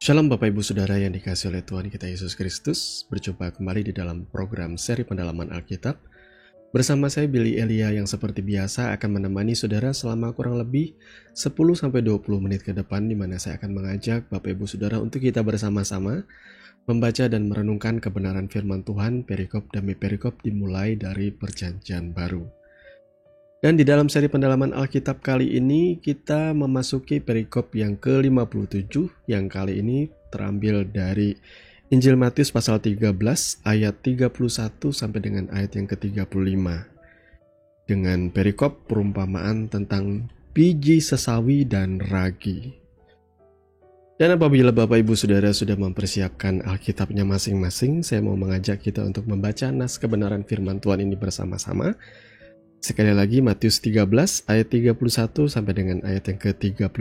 Shalom Bapak Ibu Saudara yang dikasihi oleh Tuhan kita Yesus Kristus. Berjumpa kembali di dalam program seri pendalaman Alkitab. Bersama saya Billy Elia yang seperti biasa akan menemani saudara selama kurang lebih 10-20 menit ke depan, di mana saya akan mengajak Bapak Ibu Saudara untuk kita bersama-sama membaca dan merenungkan kebenaran firman Tuhan perikop demi perikop dimulai dari Perjanjian Baru. Dan di dalam seri pendalaman Alkitab kali ini kita memasuki perikop yang ke-57 yang kali ini terambil dari Injil Matius pasal 13 ayat 31 sampai dengan ayat yang ke-35 dengan perikop perumpamaan tentang biji sesawi dan ragi. Dan apabila Bapak Ibu Saudara sudah mempersiapkan Alkitabnya masing-masing, saya mau mengajak kita untuk membaca nas kebenaran firman Tuhan ini bersama-sama. Sekali lagi Matius 13 ayat 31 sampai dengan ayat yang ke-35.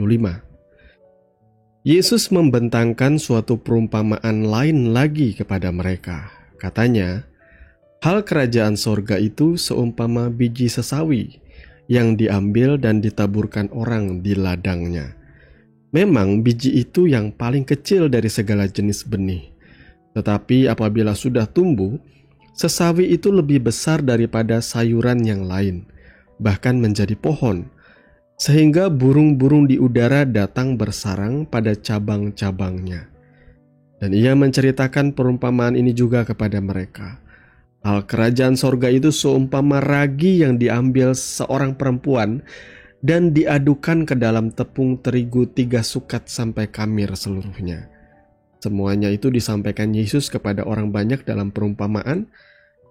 Yesus membentangkan suatu perumpamaan lain lagi kepada mereka. Katanya, hal kerajaan sorga itu seumpama biji sesawi yang diambil dan ditaburkan orang di ladangnya. Memang biji itu yang paling kecil dari segala jenis benih. Tetapi apabila sudah tumbuh, sesawi itu lebih besar daripada sayuran yang lain, bahkan menjadi pohon, sehingga burung-burung di udara datang bersarang pada cabang-cabangnya. Dan ia menceritakan perumpamaan ini juga kepada mereka. Hal kerajaan sorga itu seumpama ragi yang diambil seorang perempuan dan diadukan ke dalam tepung terigu 3 sukat sampai kamir seluruhnya. Semuanya itu disampaikan Yesus kepada orang banyak dalam perumpamaan,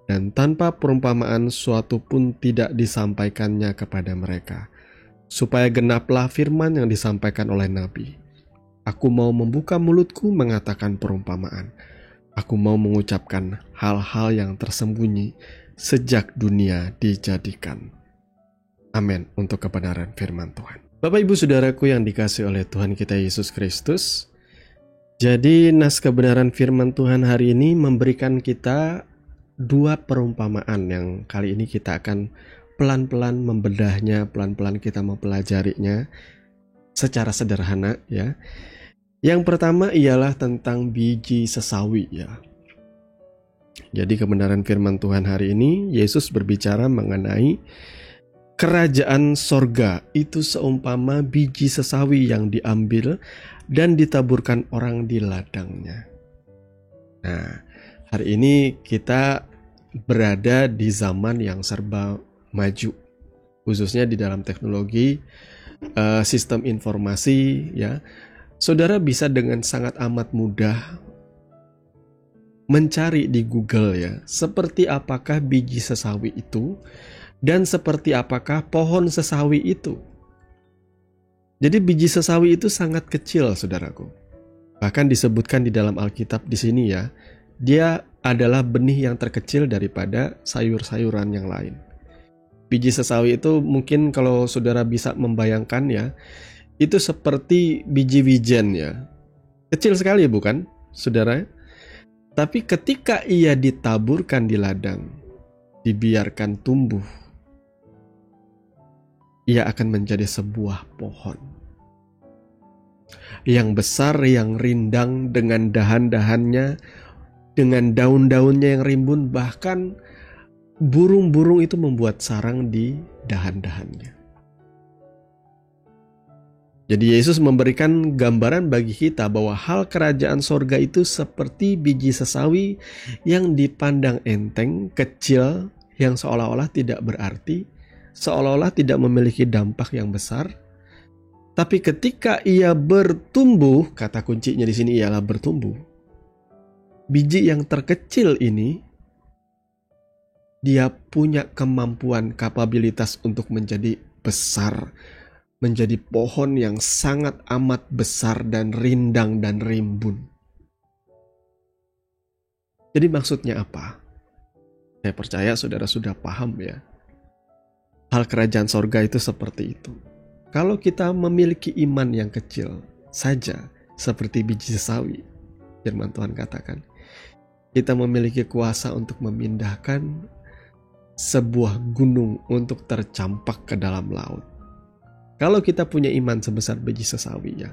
dan tanpa perumpamaan suatu pun tidak disampaikannya kepada mereka, supaya genaplah firman yang disampaikan oleh Nabi. Aku mau membuka mulutku mengatakan perumpamaan. Aku mau mengucapkan hal-hal yang tersembunyi sejak dunia dijadikan. Amin untuk kebenaran firman Tuhan. Bapak Ibu Saudaraku yang dikasihi oleh Tuhan kita Yesus Kristus, jadi nas kebenaran firman Tuhan hari ini memberikan kita 2 perumpamaan yang kali ini kita akan pelan-pelan membedahnya, pelan-pelan kita mempelajarinya secara sederhana ya. Yang pertama ialah tentang biji sesawi ya. Jadi kebenaran firman Tuhan hari ini Yesus berbicara mengenai kerajaan sorga itu seumpama biji sesawi yang diambil dan ditaburkan orang di ladangnya. Nah, hari ini kita berada di zaman yang serba maju, khususnya di dalam teknologi, sistem informasi ya. Saudara bisa dengan sangat amat mudah mencari di Google ya, seperti apakah biji sesawi itu dan seperti apakah pohon sesawi itu. Jadi biji sesawi itu sangat kecil, saudaraku. Bahkan disebutkan di dalam Alkitab di sini ya, dia adalah benih yang terkecil daripada sayur-sayuran yang lain. Biji sesawi itu mungkin kalau saudara bisa membayangkan ya, itu seperti biji wijen ya. Kecil sekali bukan, saudara? Tapi ketika ia ditaburkan di ladang, dibiarkan tumbuh, ia akan menjadi sebuah pohon yang besar, yang rindang dengan dahan-dahannya, dengan daun-daunnya yang rimbun, bahkan burung-burung itu membuat sarang di dahan-dahannya. Jadi Yesus memberikan gambaran bagi kita bahwa hal kerajaan sorga itu seperti biji sesawi yang dipandang enteng, kecil, yang seolah-olah tidak berarti, seolah-olah tidak memiliki dampak yang besar. Tapi ketika ia bertumbuh, kata kuncinya di sini ialah bertumbuh. Biji yang terkecil ini, dia punya kemampuan, kapabilitas untuk menjadi besar, menjadi pohon yang sangat amat besar dan rindang dan rimbun. Jadi maksudnya apa? Saya percaya saudara sudah paham ya. Hal kerajaan sorga itu seperti itu. Kalau kita memiliki iman yang kecil saja, seperti biji sesawi, firman Tuhan katakan, kita memiliki kuasa untuk memindahkan sebuah gunung untuk tercampak ke dalam laut. Kalau kita punya iman sebesar biji sesawi ya,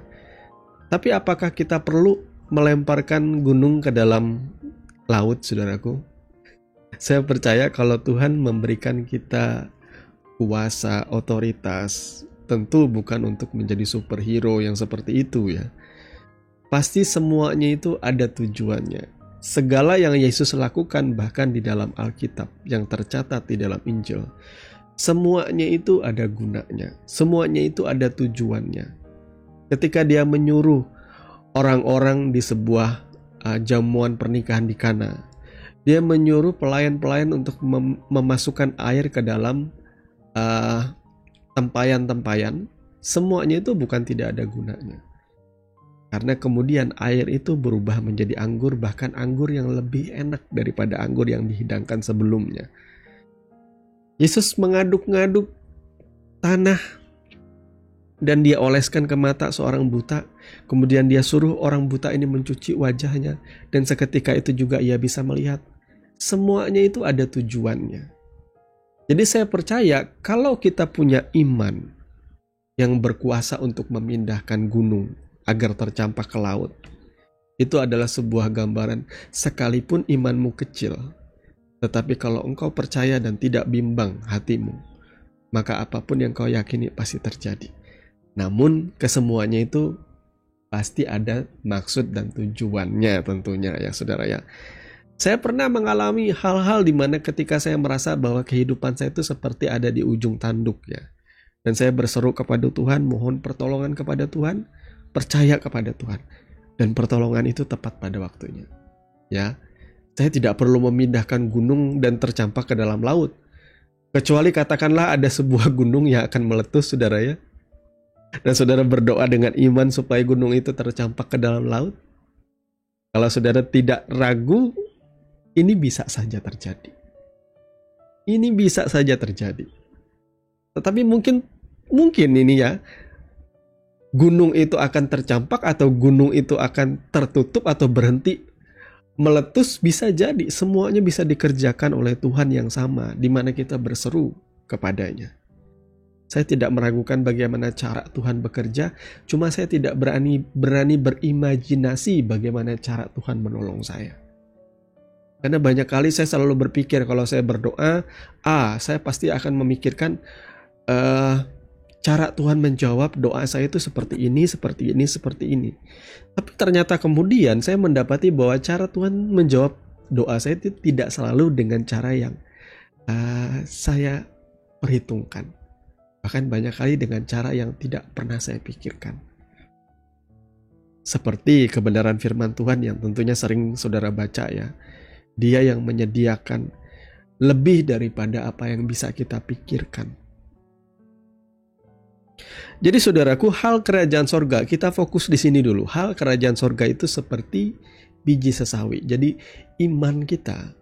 Tapi apakah kita perlu melemparkan gunung ke dalam laut, saudaraku? Saya percaya kalau Tuhan memberikan kita kuasa, otoritas, tentu bukan untuk menjadi superhero yang seperti itu ya. Pasti semuanya itu ada tujuannya. Segala yang Yesus lakukan bahkan di dalam Alkitab yang tercatat di dalam Injil, semuanya itu ada gunanya. Semuanya itu ada tujuannya. Ketika dia menyuruh orang-orang di sebuah jamuan pernikahan di Kana, dia menyuruh pelayan-pelayan untuk memasukkan air ke dalam tempayan-tempayan. Semuanya itu bukan tidak ada gunanya. Karena kemudian air itu berubah menjadi anggur, bahkan anggur yang lebih enak daripada anggur yang dihidangkan sebelumnya. Yesus mengaduk-ngaduk tanah dan dia oleskan ke mata seorang buta. Kemudian dia suruh orang buta ini mencuci wajahnya, dan seketika itu juga ia bisa melihat. Semuanya itu ada tujuannya. Jadi saya percaya kalau kita punya iman yang berkuasa untuk memindahkan gunung agar tercampak ke laut, itu adalah sebuah gambaran sekalipun imanmu kecil, tetapi kalau engkau percaya dan tidak bimbang hatimu, maka apapun yang kau yakini pasti terjadi. Namun kesemuanya itu pasti ada maksud dan tujuannya tentunya ya saudara ya. Saya pernah mengalami hal-hal di mana ketika saya merasa bahwa kehidupan saya itu seperti ada di ujung tanduk ya. Dan saya berseru kepada Tuhan, mohon pertolongan kepada Tuhan, percaya kepada Tuhan. Dan pertolongan itu tepat pada waktunya. Ya, saya tidak perlu memindahkan gunung dan tercampak ke dalam laut. Kecuali katakanlah ada sebuah gunung yang akan meletus saudara ya. Dan saudara berdoa dengan iman supaya gunung itu tercampak ke dalam laut. Kalau saudara tidak ragu, ini bisa saja terjadi. Ini bisa saja terjadi. Tetapi mungkin ini ya, gunung itu akan tercampak atau gunung itu akan tertutup atau berhenti meletus, bisa jadi. Semuanya bisa dikerjakan oleh Tuhan yang sama, di mana kita berseru kepadanya. Saya tidak meragukan bagaimana cara Tuhan bekerja, cuma saya tidak berani berimajinasi bagaimana cara Tuhan menolong saya. Karena banyak kali saya selalu berpikir kalau saya berdoa, saya pasti akan memikirkan cara Tuhan menjawab doa saya itu seperti ini, seperti ini, seperti ini. Tapi ternyata kemudian saya mendapati bahwa cara Tuhan menjawab doa saya itu tidak selalu dengan cara yang saya perhitungkan. Bahkan banyak kali dengan cara yang tidak pernah saya pikirkan. Seperti kebenaran firman Tuhan yang tentunya sering saudara baca ya. Dia yang menyediakan lebih daripada apa yang bisa kita pikirkan. Jadi saudaraku, hal kerajaan sorga, kita fokus di sini dulu. Hal kerajaan sorga itu seperti biji sesawi. Jadi iman kita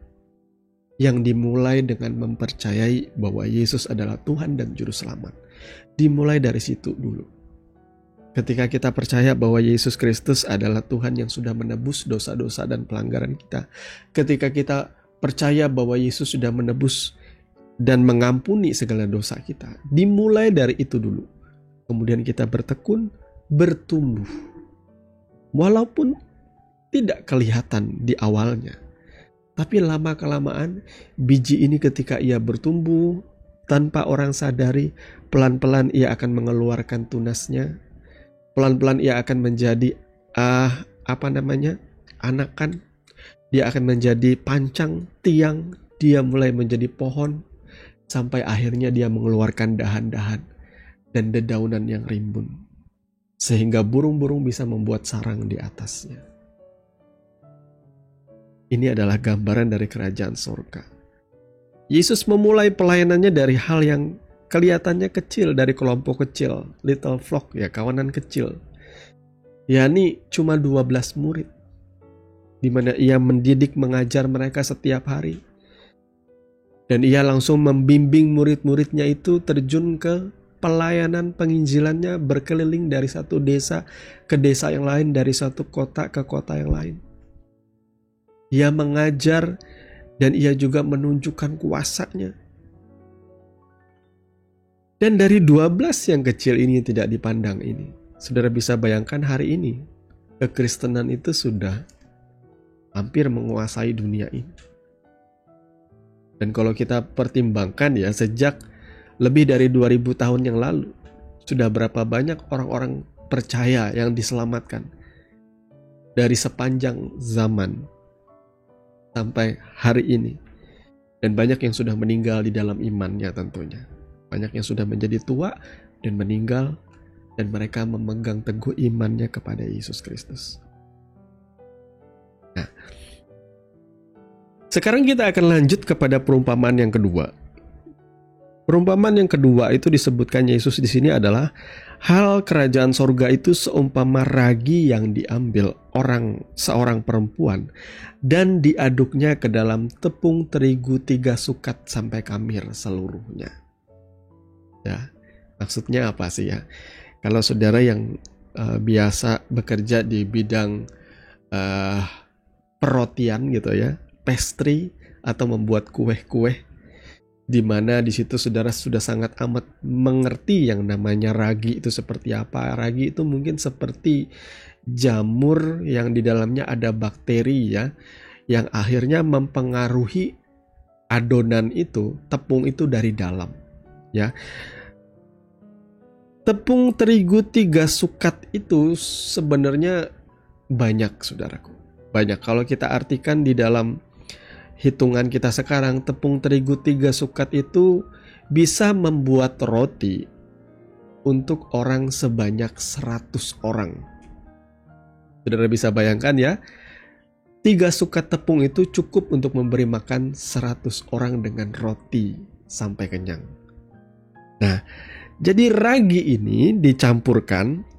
yang dimulai dengan mempercayai bahwa Yesus adalah Tuhan dan Juru Selamat. Dimulai dari situ dulu. Ketika kita percaya bahwa Yesus Kristus adalah Tuhan yang sudah menebus dosa-dosa dan pelanggaran kita. Ketika kita percaya bahwa Yesus sudah menebus dan mengampuni segala dosa kita. Dimulai dari itu dulu. Kemudian kita bertekun, bertumbuh. Walaupun tidak kelihatan di awalnya. Tapi lama-kelamaan biji ini ketika ia bertumbuh tanpa orang sadari, pelan-pelan ia akan mengeluarkan tunasnya. Pelan-pelan ia akan menjadi anakan. Dia akan menjadi pancang, tiang. Dia mulai menjadi pohon. Sampai akhirnya dia mengeluarkan dahan-dahan dan dedaunan yang rimbun. Sehingga burung-burung bisa membuat sarang di atasnya. Ini adalah gambaran dari kerajaan surga. Yesus memulai pelayanannya dari hal yang kelihatannya kecil, dari kelompok kecil, little flock ya, kawanan kecil. yakni cuma 12 murid. Di mana ia mendidik, mengajar mereka setiap hari. Dan ia langsung membimbing murid-muridnya itu terjun ke pelayanan penginjilannya, berkeliling dari satu desa ke desa yang lain, dari satu kota ke kota yang lain. Ia mengajar dan ia juga menunjukkan kuasanya. Dan dari 12 yang kecil ini tidak dipandang ini, saudara bisa bayangkan hari ini kekristenan itu sudah hampir menguasai dunia ini. Dan kalau kita pertimbangkan ya, sejak lebih dari 2000 tahun yang lalu, sudah berapa banyak orang-orang percaya yang diselamatkan dari sepanjang zaman sampai hari ini. Dan banyak yang sudah meninggal di dalam imannya tentunya. Banyak yang sudah menjadi tua dan meninggal, dan mereka memegang teguh imannya kepada Yesus Kristus. Nah, sekarang kita akan lanjut kepada perumpamaan yang kedua. Perumpamaan yang kedua itu disebutkan Yesus di sini adalah hal kerajaan sorga itu seumpama ragi yang diambil seorang perempuan dan diaduknya ke dalam tepung terigu 3 sukat sampai kamir seluruhnya. Ya, maksudnya apa sih ya? Kalau saudara yang biasa bekerja di bidang perrotian gitu ya, pastry atau membuat kue-kue, di mana di situ saudara sudah sangat amat mengerti yang namanya ragi itu seperti apa. Ragi itu mungkin seperti jamur yang di dalamnya ada bakteri ya, yang akhirnya mempengaruhi adonan itu, tepung itu dari dalam ya. Tepung terigu 3 sukat itu sebenarnya banyak, saudaraku. Banyak. Kalau kita artikan di dalam hitungan kita sekarang, tepung terigu 3 sukat itu bisa membuat roti untuk orang sebanyak 100 orang. Saudara bisa bayangkan ya, 3 sukat tepung itu cukup untuk memberi makan 100 orang dengan roti sampai kenyang. Nah, jadi ragi ini dicampurkan.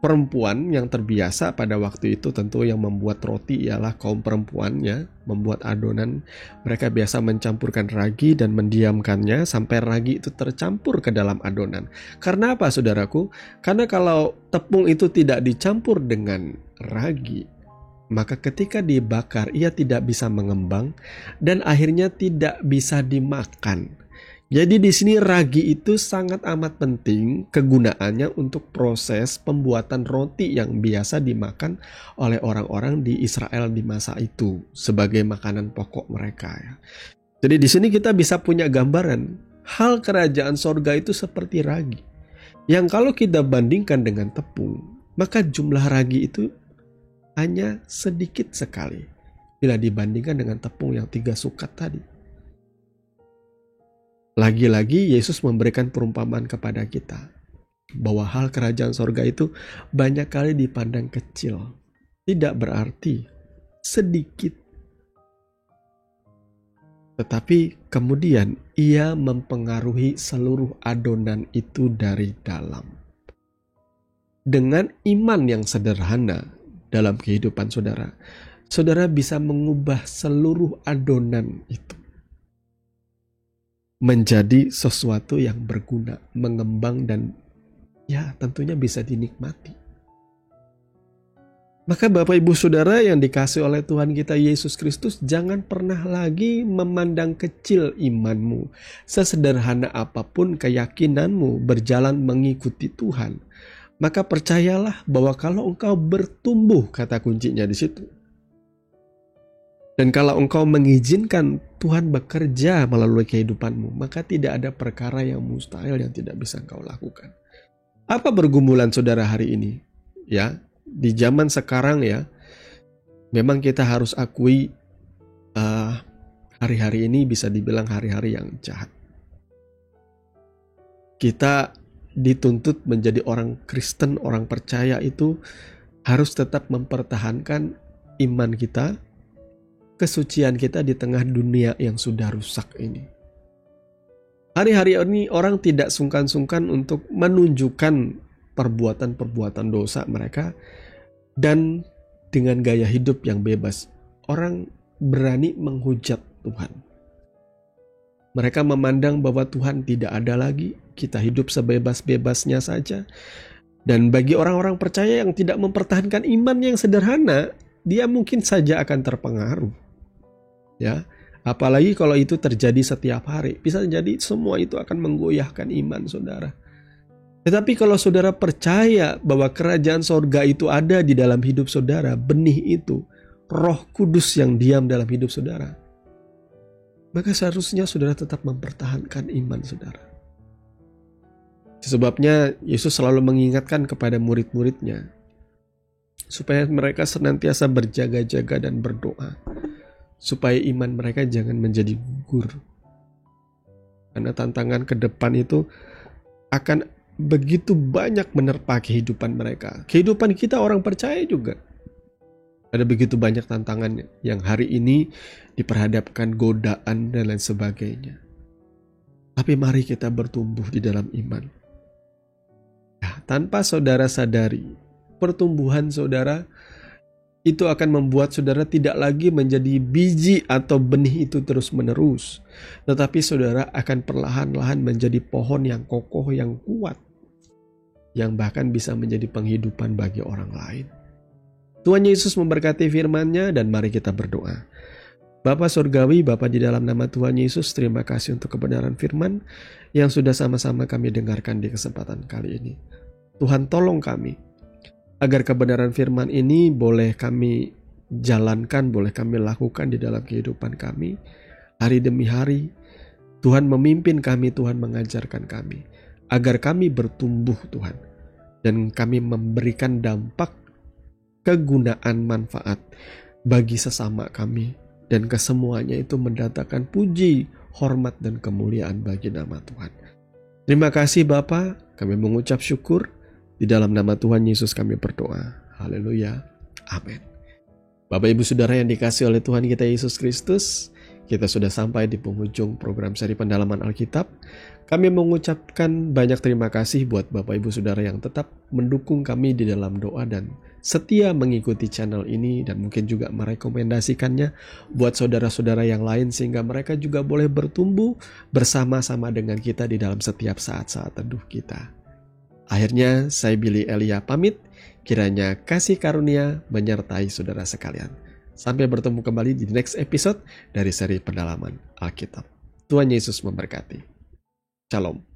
Perempuan yang terbiasa pada waktu itu tentu yang membuat roti ialah kaum perempuannya, membuat adonan. Mereka biasa mencampurkan ragi dan mendiamkannya sampai ragi itu tercampur ke dalam adonan. Karena apa, saudaraku? Karena kalau tepung itu tidak dicampur dengan ragi, maka ketika dibakar ia tidak bisa mengembang dan akhirnya tidak bisa dimakan. Jadi di sini ragi itu sangat amat penting kegunaannya untuk proses pembuatan roti yang biasa dimakan oleh orang-orang di Israel di masa itu sebagai makanan pokok mereka ya. Jadi di sini kita bisa punya gambaran hal kerajaan sorga itu seperti ragi. Yang kalau kita bandingkan dengan tepung, maka jumlah ragi itu hanya sedikit sekali bila dibandingkan dengan tepung yang 3 sukat tadi. Lagi-lagi Yesus memberikan perumpamaan kepada kita bahwa hal kerajaan sorga itu banyak kali dipandang kecil, tidak berarti, sedikit. Tetapi kemudian ia mempengaruhi seluruh adonan itu dari dalam. Dengan iman yang sederhana dalam kehidupan saudara, saudara bisa mengubah seluruh adonan itu menjadi sesuatu yang berguna, mengembang dan ya tentunya bisa dinikmati. Maka Bapak Ibu Saudara yang dikasihi oleh Tuhan kita Yesus Kristus, jangan pernah lagi memandang kecil imanmu. Sesederhana apapun keyakinanmu berjalan mengikuti Tuhan, maka percayalah bahwa kalau engkau bertumbuh, kata kuncinya di situ. Dan kalau engkau mengizinkan Tuhan bekerja melalui kehidupanmu, maka tidak ada perkara yang mustahil yang tidak bisa engkau lakukan. Apa pergumulan saudara hari ini? Ya, di zaman sekarang ya, memang kita harus akui hari-hari ini bisa dibilang hari-hari yang jahat. Kita dituntut menjadi orang Kristen, orang percaya itu harus tetap mempertahankan iman kita, kesucian kita di tengah dunia yang sudah rusak ini. Hari-hari ini orang tidak sungkan-sungkan untuk menunjukkan perbuatan-perbuatan dosa mereka dan dengan gaya hidup yang bebas. Orang berani menghujat Tuhan. Mereka memandang bahwa Tuhan tidak ada lagi, kita hidup sebebas-bebasnya saja. Dan bagi orang-orang percaya yang tidak mempertahankan iman yang sederhana, dia mungkin saja akan terpengaruh. Ya, apalagi kalau itu terjadi setiap hari, bisa jadi semua itu akan menggoyahkan iman saudara. Tetapi kalau saudara percaya bahwa kerajaan sorga itu ada di dalam hidup saudara, benih itu, Roh Kudus yang diam dalam hidup saudara, maka seharusnya saudara tetap mempertahankan iman saudara. Sebabnya Yesus selalu mengingatkan kepada murid-muridnya supaya mereka senantiasa berjaga-jaga dan berdoa, supaya iman mereka jangan menjadi gugur. Karena tantangan ke depan itu akan begitu banyak menerpa kehidupan mereka. Kehidupan kita orang percaya juga. Ada begitu banyak tantangan yang hari ini diperhadapkan, godaan dan lain sebagainya. Tapi mari kita bertumbuh di dalam iman. Ya, tanpa saudara sadari, pertumbuhan saudara itu akan membuat saudara tidak lagi menjadi biji atau benih itu terus-menerus. Tetapi saudara akan perlahan-lahan menjadi pohon yang kokoh, yang kuat, yang bahkan bisa menjadi penghidupan bagi orang lain. Tuhan Yesus memberkati firman-Nya dan mari kita berdoa. Bapa Surgawi, Bapa di dalam nama Tuhan Yesus, terima kasih untuk kebenaran firman yang sudah sama-sama kami dengarkan di kesempatan kali ini. Tuhan tolong kami, agar kebenaran firman ini boleh kami jalankan, boleh kami lakukan di dalam kehidupan kami. Hari demi hari, Tuhan memimpin kami, Tuhan mengajarkan kami. Agar kami bertumbuh Tuhan. Dan kami memberikan dampak, kegunaan, manfaat bagi sesama kami. Dan kesemuanya itu mendatangkan puji, hormat, dan kemuliaan bagi nama Tuhan. Terima kasih Bapa, kami mengucap syukur. Di dalam nama Tuhan Yesus kami berdoa. Haleluya. Amin. Bapak Ibu Saudara yang dikasihi oleh Tuhan kita Yesus Kristus, kita sudah sampai di penghujung program seri pendalaman Alkitab. Kami mengucapkan banyak terima kasih buat Bapak Ibu Saudara yang tetap mendukung kami di dalam doa dan setia mengikuti channel ini dan mungkin juga merekomendasikannya buat saudara-saudara yang lain sehingga mereka juga boleh bertumbuh bersama-sama dengan kita di dalam setiap saat-saat teduh kita. Akhirnya saya Billy Elia pamit, kiranya kasih karunia menyertai saudara sekalian. Sampai bertemu kembali di next episode dari seri pendalaman Alkitab. Tuhan Yesus memberkati. Shalom.